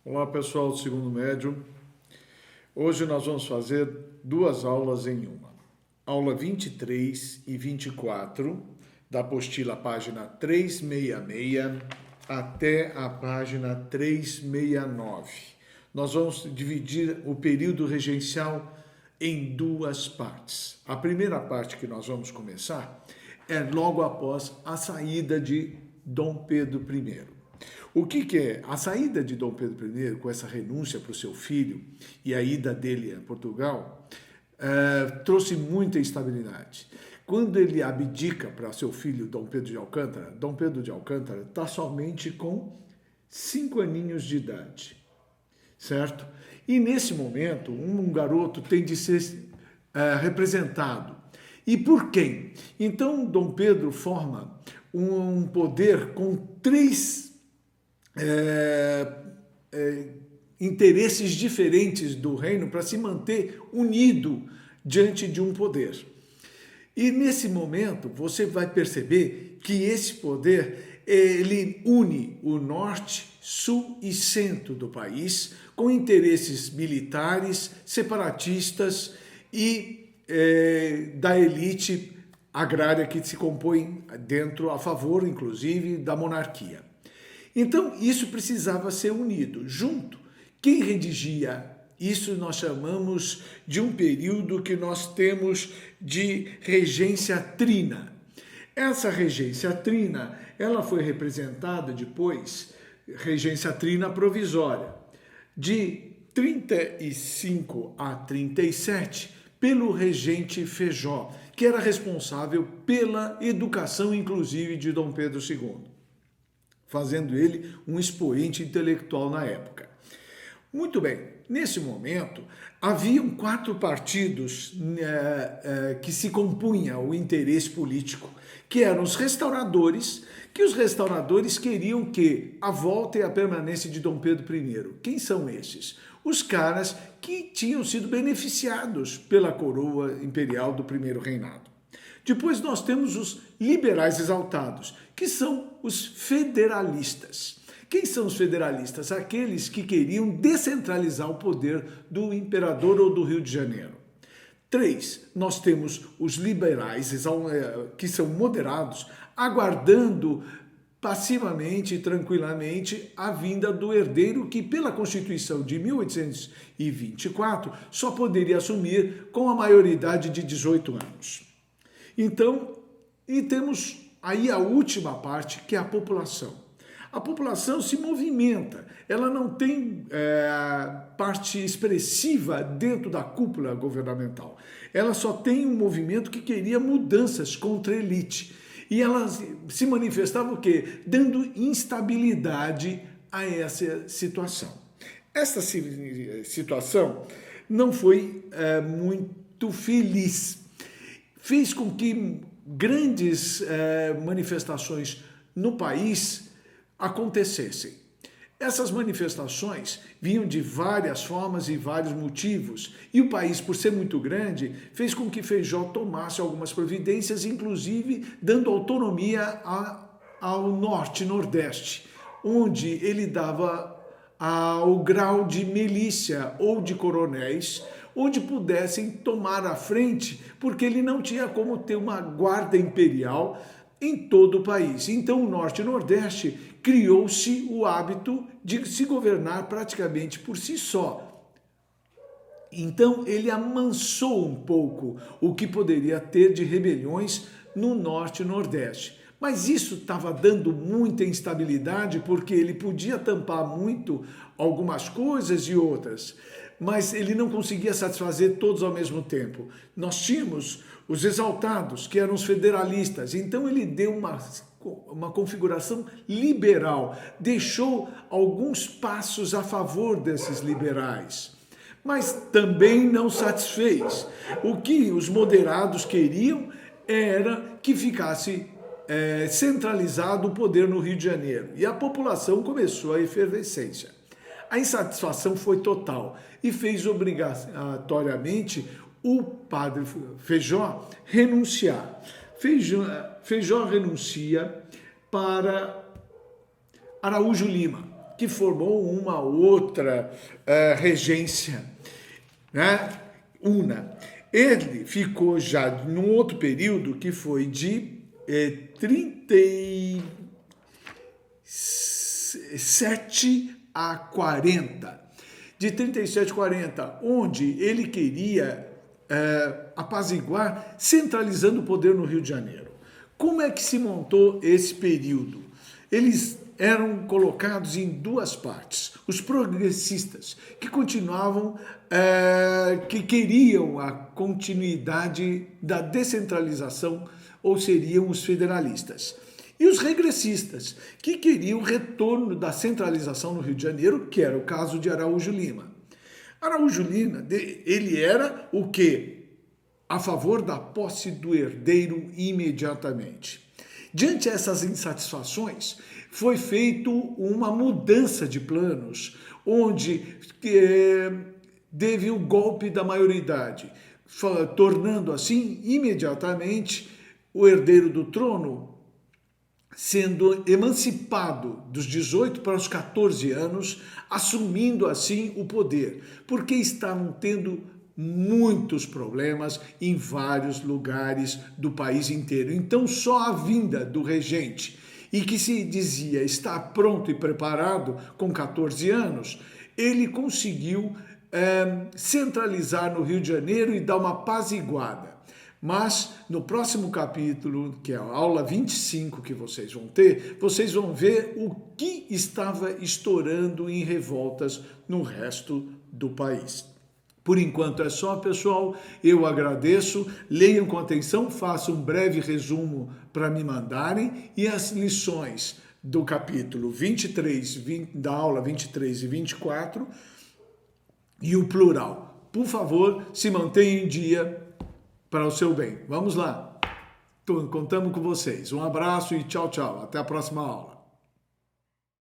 Olá pessoal do segundo médio, hoje nós vamos fazer duas aulas em uma. Aula 23 e 24 da apostila página 366 até a página 369. Nós vamos dividir o período regencial em duas partes. A primeira parte que nós vamos começar é logo após a saída de Dom Pedro I. O que é? A saída de Dom Pedro I, com essa renúncia para o seu filho e a ida dele a Portugal, trouxe muita instabilidade. Quando ele abdica para seu filho Dom Pedro de Alcântara está somente com 5 aninhos de idade, certo? E nesse momento, um garoto tem de ser representado. E por quem? Então, Dom Pedro forma um poder com três interesses diferentes do reino para se manter unido diante de um poder. E nesse momento você vai perceber que esse poder ele une o norte, sul e centro do país com interesses militares, separatistas e da elite agrária que se compõe dentro, a favor inclusive da monarquia. Então, isso precisava ser unido, junto. Quem redigia isso nós chamamos de um período que nós temos de regência trina. Essa regência trina, ela foi representada depois, regência trina provisória, de 35 a 37, pelo regente Feijó, que era responsável pela educação, inclusive, de Dom Pedro II. Fazendo ele um expoente intelectual na época. Muito bem, nesse momento, haviam 4 partidos que se compunham o interesse político, que eram os restauradores, que os restauradores queriam que a volta e a permanência de Dom Pedro I. Quem são esses? Os caras que tinham sido beneficiados pela coroa imperial do primeiro reinado. Depois nós temos os liberais exaltados, que são os federalistas. Quem são os federalistas? Aqueles que queriam descentralizar o poder do imperador ou do Rio de Janeiro. 3, nós temos os liberais, que são moderados, aguardando passivamente e tranquilamente a vinda do herdeiro que, pela Constituição de 1824, só poderia assumir com a maioridade de 18 anos. Então, e temos aí a última parte, que é a população. A população se movimenta, ela não tem parte expressiva dentro da cúpula governamental. Ela só tem um movimento que queria mudanças contra a elite. E ela se manifestava o quê? Dando instabilidade a essa situação. Essa situação não foi muito feliz. Fez com que grandes manifestações no país acontecessem. Essas manifestações vinham de várias formas e vários motivos, e o país, por ser muito grande, fez com que Feijó tomasse algumas providências, inclusive dando autonomia ao norte e nordeste, onde ele dava o grau de milícia ou de coronéis, onde pudessem tomar a frente, porque ele não tinha como ter uma guarda imperial em todo o país. Então, o Norte e o Nordeste criou-se o hábito de se governar praticamente por si só. Então, ele amansou um pouco o que poderia ter de rebeliões no Norte e Nordeste. Mas isso estava dando muita instabilidade, porque ele podia tampar muito algumas coisas e outras, mas ele não conseguia satisfazer todos ao mesmo tempo. Nós tínhamos os exaltados, que eram os federalistas, então ele deu uma configuração liberal, deixou alguns passos a favor desses liberais, mas também não satisfez. O que os moderados queriam era que ficasse centralizado o poder no Rio de Janeiro, e a população começou a efervescência. A insatisfação foi total e fez obrigatoriamente o padre Feijó renunciar. Feijó renuncia para Araújo Lima. que formou uma outra regência, né? Una. Ele ficou já num outro período que foi de 37 a 40. De 37 a 40, onde ele queria apaziguar, centralizando o poder no Rio de Janeiro. Como é que se montou esse período? Eles eram colocados em duas partes. Os progressistas, que continuavam, que queriam a continuidade da descentralização, ou seriam os federalistas. E os regressistas, que queriam o retorno da centralização no Rio de Janeiro, que era o caso de Araújo Lima. Araújo Lima, ele era o quê? A favor da posse do herdeiro imediatamente. Diante dessas insatisfações, foi feita uma mudança de planos, onde teve o golpe da maioridade, tornando assim, imediatamente, o herdeiro do trono sendo emancipado dos 18 para os 14 anos, assumindo assim o poder, porque estavam tendo muitos problemas em vários lugares do país inteiro. Então, só a vinda do regente, e que se dizia estar pronto e preparado com 14 anos, ele conseguiu centralizar no Rio de Janeiro e dar uma apaziguada. Mas no próximo capítulo, que é a aula 25 que vocês vão ter, vocês vão ver o que estava estourando em revoltas no resto do país. Por enquanto é só, pessoal. Eu agradeço. Leiam com atenção, façam um breve resumo para me mandarem, e as lições do capítulo 23, da aula 23 e 24 e o plural. Por favor, se mantenham em dia para o seu bem. Vamos lá. Contamos com vocês. Um abraço e tchau, tchau. Até a próxima aula.